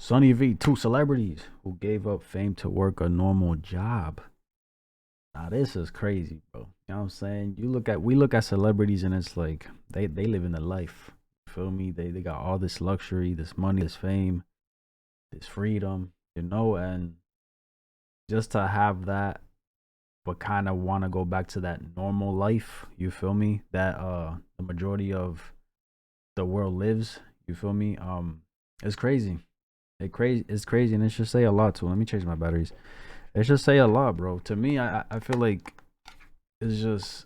SunnyV2 celebrities who gave up fame to work a normal job. Now this is crazy, bro. You know what I'm saying? We look at celebrities and it's like they live in the life. You feel me? They got all this luxury, this money, this fame, this freedom, and just to have that but kind of want to go back to that normal life, you feel me? That the majority of the world lives, you feel me? It's crazy. It's crazy, and it should say a lot too. Let me change my batteries. It should say a lot, bro. To me, I feel like it's just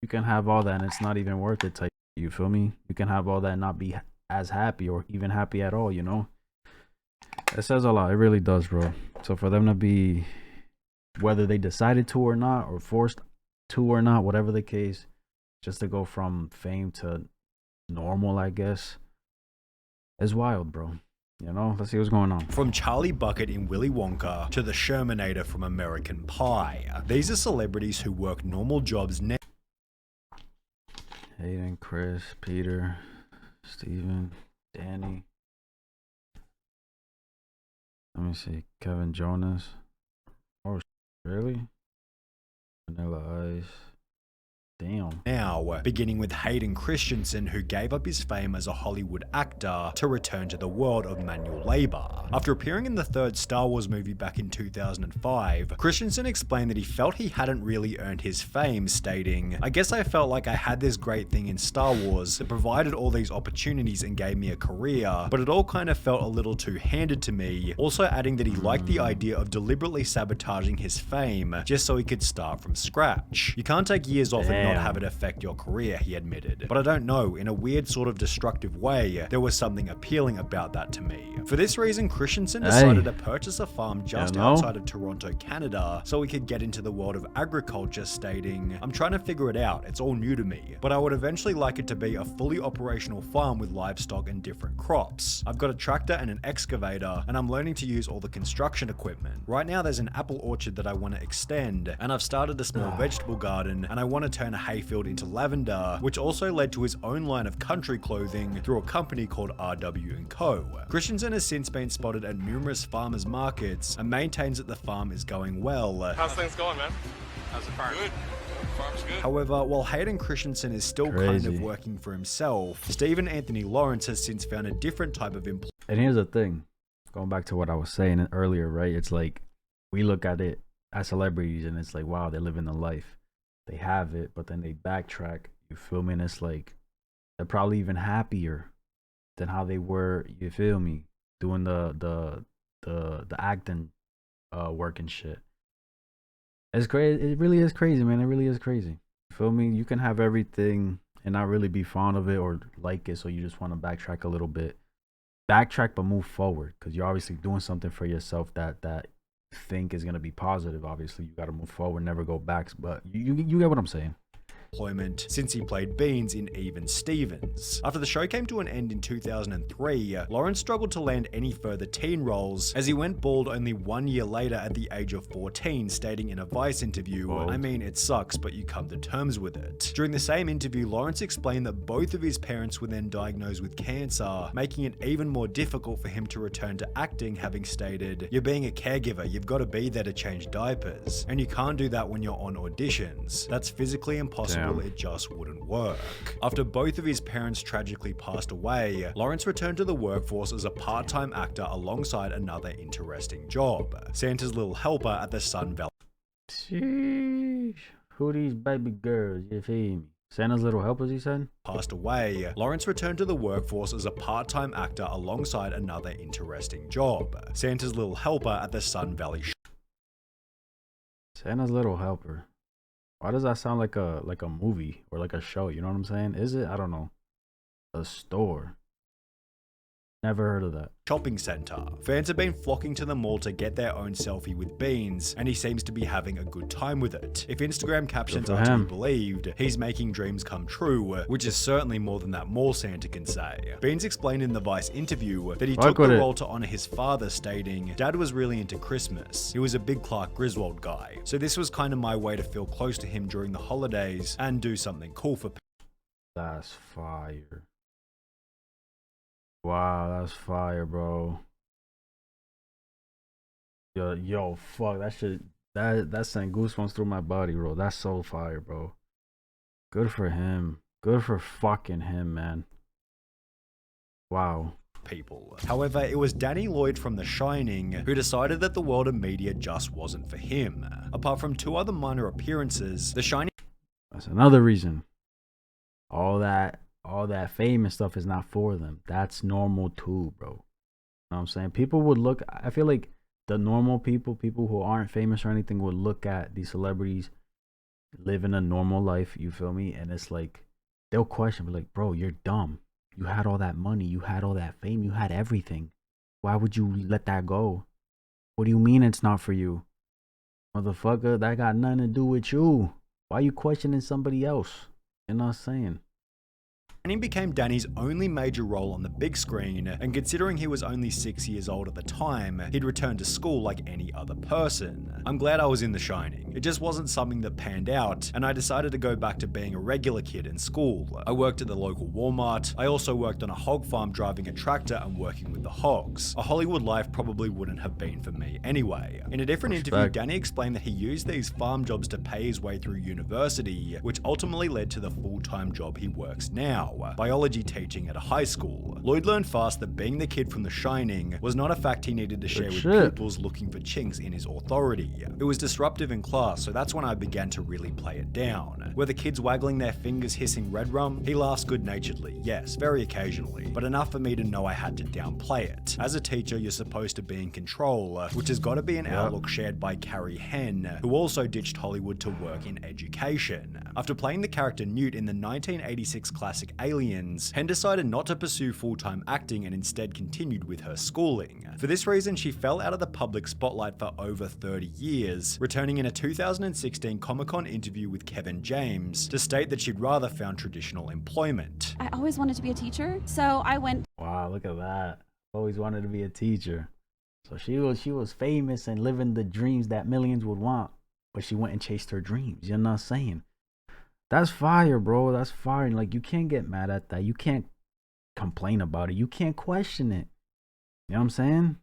you can have all that and it's not even worth it. Type, you feel me? You can have all that and not be as happy or even happy at all. It says a lot. It really does, bro. So for them to be, whether they decided to or not, or forced to or not, whatever the case, just to go from fame to normal, I guess, is wild, bro. Let's see what's going on. From Charlie Bucket in Willy Wonka to the Shermanator from American Pie. These are celebrities who work normal jobs now. Hayden, Chris, Peter, Steven, Danny. Let me see. Kevin Jonas. Oh, really? Vanilla Ice. Damn. Now, beginning with Hayden Christensen, who gave up his fame as a Hollywood actor to return to the world of manual labor. After appearing in the third Star Wars movie back in 2005, Christensen explained that he felt he hadn't really earned his fame, stating, "I guess I felt like I had this great thing in Star Wars that provided all these opportunities and gave me a career, but it all kind of felt a little too handed to me," also adding that he liked the idea of deliberately sabotaging his fame just so he could start from scratch. "You can't take years off and not have it affect your career," he admitted. "But I don't know, in a weird sort of destructive way, there was something appealing about that to me." For this reason, Christensen decided to purchase a farm just outside of Toronto, Canada, so he could get into the world of agriculture, stating, "I'm trying to figure it out, it's all new to me, but I would eventually like it to be a fully operational farm with livestock and different crops. I've got a tractor and an excavator, and I'm learning to use all the construction equipment. Right now there's an apple orchard that I want to extend, and I've started a small vegetable garden, and I want to turn a hayfield into lavender," which also led to his own line of country clothing through a company called RW&Co. Christensen has since been spotted at numerous farmers markets and maintains that the farm is going well. How's things going, man? How's the farm? Good. Farm's good. However, while Hayden Christensen is still kind of working for himself, Stephen Anthony Lawrence has since found a different type of employment. And here's the thing, going back to what I was saying earlier, right? It's like we look at it as celebrities and it's like, wow, they're living the life. They have it, but then they backtrack. You feel me? And it's like they're probably even happier than how they were. You feel me? Doing the acting work and shit. It's crazy. It really is crazy, man. It really is crazy. You feel me? You can have everything and not really be fond of it or like it, so you just want to backtrack a little bit. Backtrack, but move forward, because you're obviously doing something for yourself that think is going to be positive. Obviously you got to move forward, never go back, but you get what I'm saying. Since he played Beans in Even Stevens. After the show came to an end in 2003, Lawrence struggled to land any further teen roles, as he went bald only 1 year later at the age of 14, stating in a Vice interview, "I mean, it sucks, but you come to terms with it." During the same interview, Lawrence explained that both of his parents were then diagnosed with cancer, making it even more difficult for him to return to acting, having stated, "You're being a caregiver, you've got to be there to change diapers, and you can't do that when you're on auditions. That's physically impossible. It just wouldn't work." After both of his parents tragically passed away, Lawrence returned to the workforce as a part-time actor alongside another interesting job, Santa's little helper at the Sun Valley. Sheesh. Who these baby girls, you feel me? Santa's little helpers, he said? Passed away, Lawrence returned to the workforce as a part-time actor alongside another interesting job, Santa's little helper at the Sun Valley. Santa's little helper. Why does that sound like a movie or like a show? You know what I'm saying? Is it? I don't know. A store. Never heard of that. Shopping center. Fans have been flocking to the mall to get their own selfie with Beans, and he seems to be having a good time with it. If Instagram captions are to be believed, he's making dreams come true, which is certainly more than that mall Santa can say. Beans explained in the Vice interview that he took the role to honor his father, stating, "Dad was really into Christmas. He was a big Clark Griswold guy. So this was kind of my way to feel close to him during the holidays and do something cool for people." That's fire. Wow, that's fire, bro. Yo, fuck that shit. That sent goosebumps through my body, bro. That's so fire, bro. Good for him. Good for fucking him, man. Wow. People. However, it was Danny Lloyd from The Shining who decided that the world of media just wasn't for him. Apart from 2 other minor appearances, The Shining. That's another reason. All that fame and stuff is not for them. That's normal too, bro. You know what I'm saying? People would look, I feel like the normal people who aren't famous or anything would look at these celebrities living a normal life, you feel me? And it's like they'll question, but like, bro, you're dumb. You had all that money, you had all that fame, you had everything. Why would you let that go? What do you mean it's not for you? Motherfucker, that got nothing to do with you. Why are you questioning somebody else? You know what I'm saying? Shining became Danny's only major role on the big screen, and considering he was only 6 years old at the time, he'd returned to school like any other person. I'm glad I was in The Shining. It just wasn't something that panned out, and I decided to go back to being a regular kid in school. I worked at the local Walmart. I also worked on a hog farm driving a tractor and working with the hogs. A Hollywood life probably wouldn't have been for me anyway. In a different interview, Danny explained that he used these farm jobs to pay his way through university, which ultimately led to the full-time job he works now. Biology teaching at a high school. Lloyd learned fast that being the kid from The Shining was not a fact he needed to share with pupils looking for chinks in his authority. It was disruptive in class, so that's when I began to really play it down. Were the kids waggling their fingers hissing red rum? He laughs good-naturedly, yes, very occasionally, but enough for me to know I had to downplay it. As a teacher, you're supposed to be in control, which has got to be an outlook shared by Carrie Henn, who also ditched Hollywood to work in education. After playing the character Newt in the 1986 classic Aliens, Henn decided not to pursue full-time acting and instead continued with her schooling. For this reason, she fell out of the public spotlight for over 30 years, returning in a 2016 Comic-Con interview with Kevin James to state that she'd rather found traditional employment. I always wanted to be a teacher, so I went. Wow, look at that. Always wanted to be a teacher. So she was famous and living the dreams that millions would want, but she went and chased her dreams. You know what I'm saying? That's fire, bro. That's fire. And like, you can't get mad at that. You can't complain about it. You can't question it. You know what I'm saying?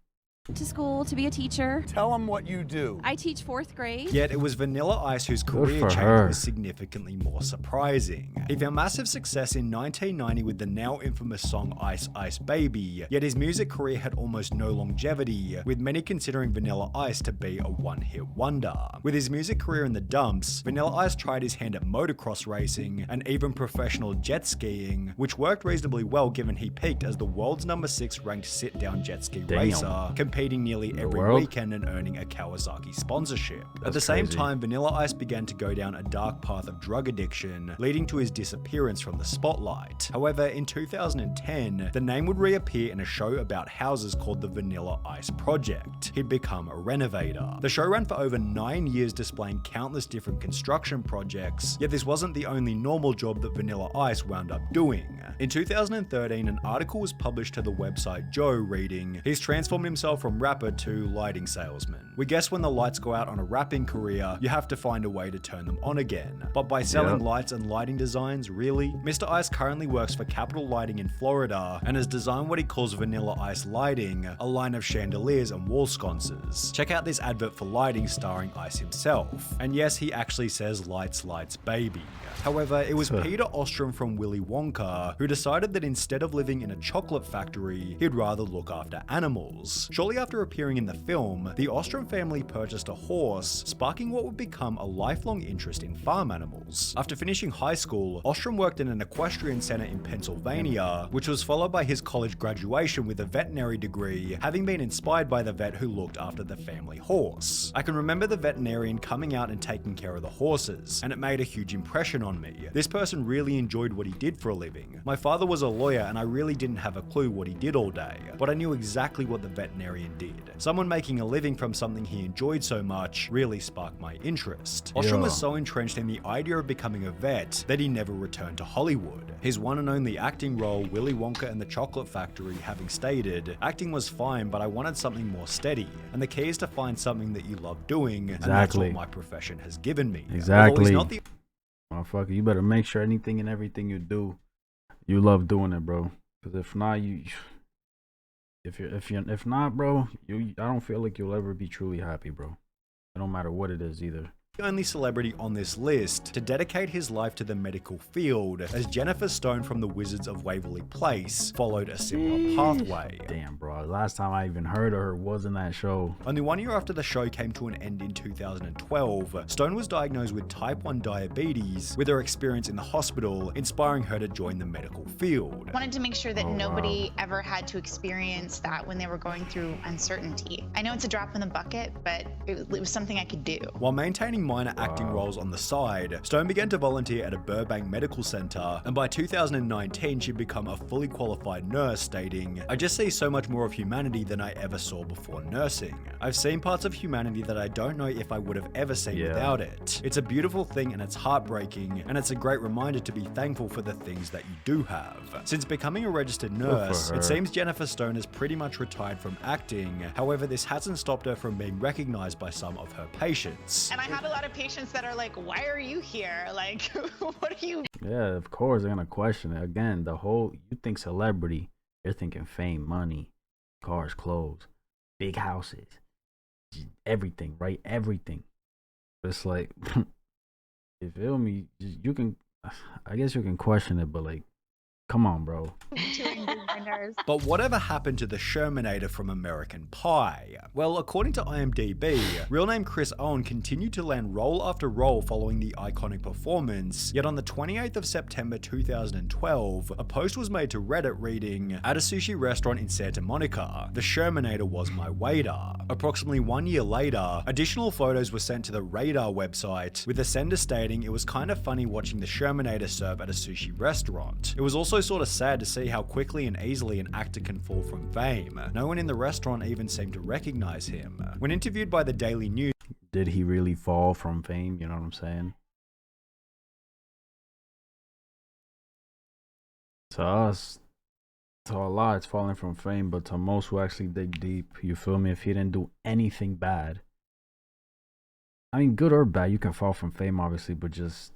To school to be a teacher. Tell them what you do. I teach 4th grade. Yet it was Vanilla Ice whose career change was significantly more surprising. He found massive success in 1990 with the now infamous song Ice Ice Baby, yet his music career had almost no longevity, with many considering Vanilla Ice to be a one-hit wonder. With his music career in the dumps, Vanilla Ice tried his hand at motocross racing and even professional jet skiing, which worked reasonably well given he peaked as the world's #6 ranked sit-down jet ski racer, competing nearly every weekend and earning a Kawasaki sponsorship. At the same time, Vanilla Ice began to go down a dark path of drug addiction, leading to his disappearance from the spotlight. However, in 2010, the name would reappear in a show about houses called the Vanilla Ice Project. He'd become a renovator. The show ran for over 9 years, displaying countless different construction projects, yet this wasn't the only normal job that Vanilla Ice wound up doing. In 2013, an article was published to the website Joe reading, "He's transformed himself from rapper to lighting salesman. We guess when the lights go out on a rapping career, you have to find a way to turn them on again. But by selling lights and lighting designs, really? Mr. Ice currently works for Capital Lighting in Florida and has designed what he calls Vanilla Ice Lighting, a line of chandeliers and wall sconces. Check out this advert for lighting starring Ice himself. And yes, he actually says lights, lights, baby. However, it was Peter Ostrom from Willy Wonka who decided that instead of living in a chocolate factory, he'd rather look after animals. Shortly after appearing in the film, the Ostrom family purchased a horse, sparking what would become a lifelong interest in farm animals. After finishing high school, Ostrom worked in an equestrian center in Pennsylvania, which was followed by his college graduation with a veterinary degree, having been inspired by the vet who looked after the family horse. I can remember the veterinarian coming out and taking care of the horses, and it made a huge impression on me. This person really enjoyed what he did for a living. My father was a lawyer and I really didn't have a clue what he did all day, but I knew exactly what the veterinarian did. Someone making a living from something he enjoyed so much really sparked my interest. Ostrom was so entrenched in the idea of becoming a vet that he never returned to Hollywood. His one and only acting role, Willy Wonka and the Chocolate Factory, having stated, "Acting was fine, but I wanted something more steady. And the key is to find something that you love doing, and that's what my profession has given me." Exactly. Motherfucker, you better make sure anything and everything you do, you love doing it, bro. Because if not, If not, bro, I don't feel like you'll ever be truly happy, bro. It don't matter what it is either. The only celebrity on this list to dedicate his life to the medical field, as Jennifer Stone from The Wizards of Waverly Place followed a similar pathway. Damn, bro. Last time I even heard of her was in that show. Only 1 year after the show came to an end in 2012, Stone was diagnosed with type 1 diabetes, with her experience in the hospital inspiring her to join the medical field. I wanted to make sure that nobody ever had to experience that when they were going through uncertainty. I know it's a drop in the bucket, but it was something I could do. While maintaining minor acting roles on the side, Stone began to volunteer at a Burbank medical center, and by 2019 she'd become a fully qualified nurse, stating, "I just see so much more of humanity than I ever saw before nursing. I've seen parts of humanity that I don't know if I would have ever seen without it. It's a beautiful thing and it's heartbreaking, and it's a great reminder to be thankful for the things that you do have." Since becoming a registered nurse, it seems Jennifer Stone has pretty much retired from acting. However, this hasn't stopped her from being recognized by some of her patients. And I have a lot of patients that are like, why are you here? Like, what are you? Yeah, of course they're gonna question it. Again, you think celebrity, you're thinking fame, money, cars, clothes, big houses, everything, right? Everything. It's like, you feel me? You can, I guess you can question it, but like, come on, bro. But whatever happened to the Shermanator from American Pie? Well, according to IMDb, real name Chris Owen continued to land role after role following the iconic performance, yet on the 28th of September 2012, a post was made to Reddit reading, "At a sushi restaurant in Santa Monica, the Shermanator was my waiter." Approximately 1 year later, additional photos were sent to the Radar website, with the sender stating it was kind of funny watching the Shermanator serve at a sushi restaurant. It was also sort of sad to see how quickly and easily an actor can fall from fame. No one in the restaurant even seemed to recognize him. When interviewed by the Daily News, did he really fall from fame? You know what I'm saying? To us, to a lot, it's falling from fame, but to most who actually dig deep, you feel me? If he didn't do anything bad, I mean, good or bad, you can fall from fame, obviously, but just,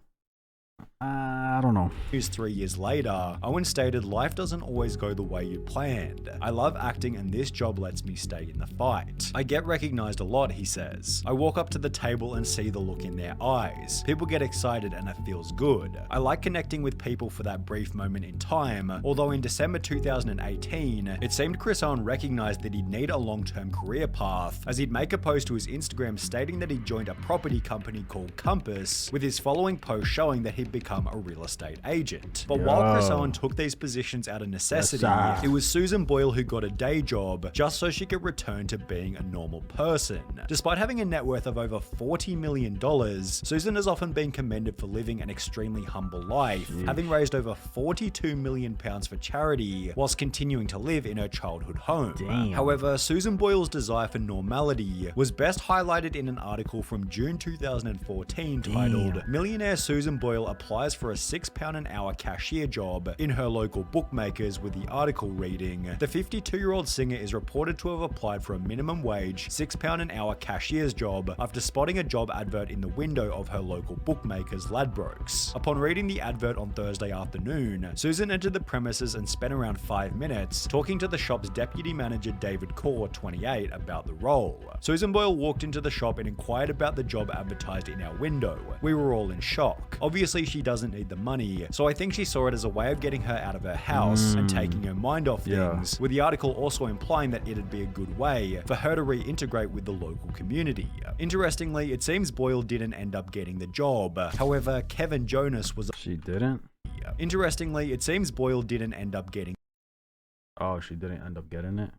I don't know. 3 years later, Owen stated, "Life doesn't always go the way you planned. I love acting and this job lets me stay in the fight. I get recognized a lot," he says. "I walk up to the table and see the look in their eyes. People get excited and it feels good. I like connecting with people for that brief moment in time," although in December 2018, it seemed Chris Owen recognized that he'd need a long-term career path, as he'd make a post to his Instagram stating that he joined a property company called Compass, with his following post showing that he'd become a real estate agent. But while Chris Owen took these positions out of necessity, it was Susan Boyle who got a day job just so she could return to being a normal person. Despite having a net worth of over $40 million, Susan has often been commended for living an extremely humble life, having raised over £42 million for charity whilst continuing to live in her childhood home. However, Susan Boyle's desire for normality was best highlighted in an article from June 2014 titled, "Millionaire Susan Boyle applies for a £6 an hour cashier job in her local bookmakers," with the article reading, "The 52-year-old singer is reported to have applied for a minimum wage £6 an hour cashier's job after spotting a job advert in the window of her local bookmakers Ladbrokes. Upon reading the advert on Thursday afternoon, Susan entered the premises and spent around 5 minutes talking to the shop's deputy manager David Kaur, 28, about the role. Susan Boyle walked into the shop and inquired about the job advertised in our window. We were all in shock. Obviously she doesn't need the money, so I think she saw it as a way of getting her out of her house and taking her mind off things, with the article also implying that it'd be a good way for her to reintegrate with the local community." Interestingly, it seems Boyle didn't end up getting the job. However, Kevin Jonas was... She didn't? Interestingly, it seems Boyle didn't end up getting... Oh, she didn't end up getting it?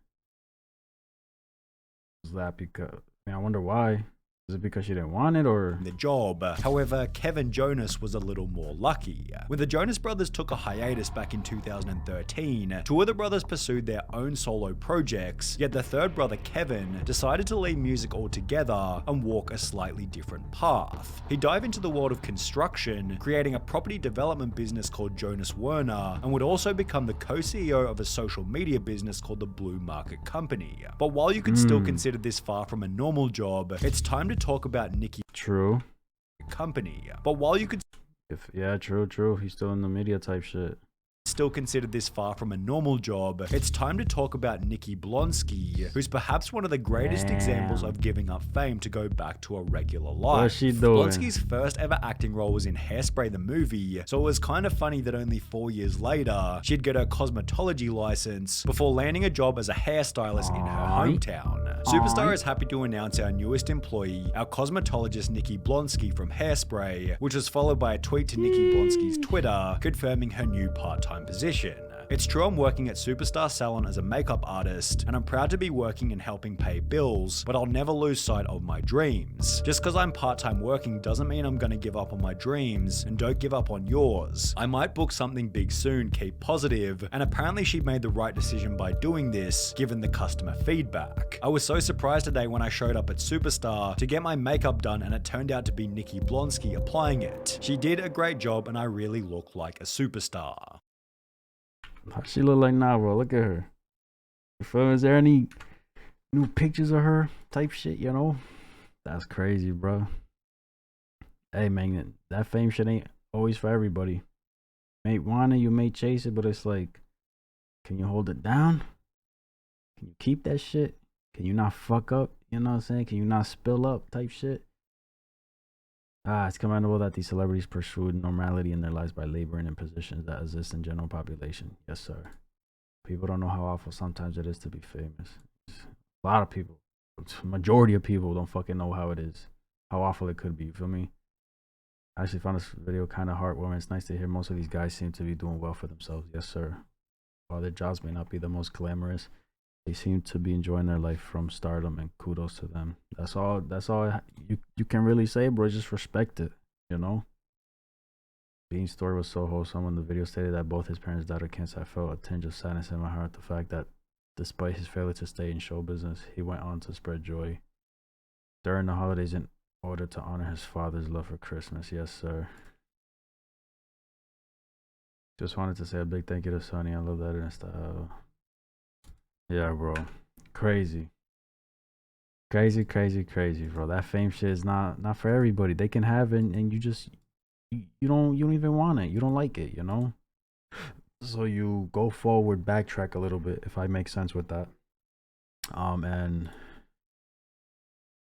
Is that because... I wonder why. Is it because she didn't want it, or the job? However, Kevin Jonas was a little more lucky. When the Jonas Brothers took a hiatus back in 2013, two of the brothers pursued their own solo projects, yet the third brother, Kevin, decided to leave music altogether and walk a slightly different path. He dived into the world of construction, creating a property development business called Jonas Werner, and would also become the co-CEO of a social media business called the Blue Market Company. But while you could still consider this far from a normal job, it's time to talk about Nicky Company. But while you could true, he's still in the media type shit. still considered this far from a normal job, it's time to talk about Nikki Blonsky, who's perhaps one of the greatest examples of giving up fame to go back to a regular life. What's she doing? Blonsky's first ever acting role was in Hairspray the movie, so it was kind of funny that only 4 years later, she'd get her cosmetology license before landing a job as a hairstylist in her hometown. Superstar is happy to announce our newest employee, our cosmetologist Nikki Blonsky from Hairspray, which was followed by a tweet to Nikki Blonsky's Twitter confirming her new part-time position. It's true I'm working at Superstar Salon as a makeup artist, and I'm proud to be working and helping pay bills, but I'll never lose sight of my dreams. Just because I'm part-time working doesn't mean I'm gonna give up on my dreams, and don't give up on yours. I might book something big soon, keep positive, and apparently she made the right decision by doing this, given the customer feedback. I was so surprised today when I showed up at Superstar to get my makeup done and it turned out to be Nikki Blonsky applying it. She did a great job and I really look like a superstar. How she look like now, bro? Look at her. You feel me? Is there any new pictures of her type shit, you know? That's crazy, bro. Hey, man, that fame shit ain't always for everybody. You may want it, you may chase it, but it's like, can you hold it down? Can you keep that shit? Can you not fuck up? You know what I'm saying? Can you not spill up type shit? It's commendable that these celebrities pursue normality in their lives by laboring in positions that exist in general population. Yes, sir. People don't know how awful sometimes it is to be famous. A lot of people, majority of people don't fucking know how it is, how awful it could be. You feel me? I actually found this video kind of heartwarming. It's nice to hear most of these guys seem to be doing well for themselves. Yes, sir. While their jobs may not be the most glamorous, they seem to be enjoying their life from stardom, and kudos to them. That's all you can really say, bro. Just respect it, you know? Bean's story was so wholesome. When the video stated that both his parents died of cancer, I felt a tinge of sadness in my heart. The fact that despite his failure to stay in show business, he went on to spread joy during the holidays in order to honor his father's love for Christmas. Yes, sir. Just wanted to say a big thank you to Sunny. I love that and stuff. Yeah, bro. Crazy, bro. That fame shit is not for everybody. They can have it, and you don't even want it. You don't like it, you know. So you go forward, backtrack a little bit, if I make sense with that. And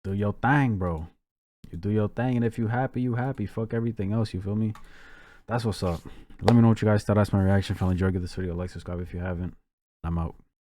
do your thing, bro. You do your thing, and if you happy, you happy. Fuck everything else. You feel me? That's what's up. Let me know what you guys thought. That's my reaction. If you enjoyed, give this video a like, subscribe if you haven't. I'm out.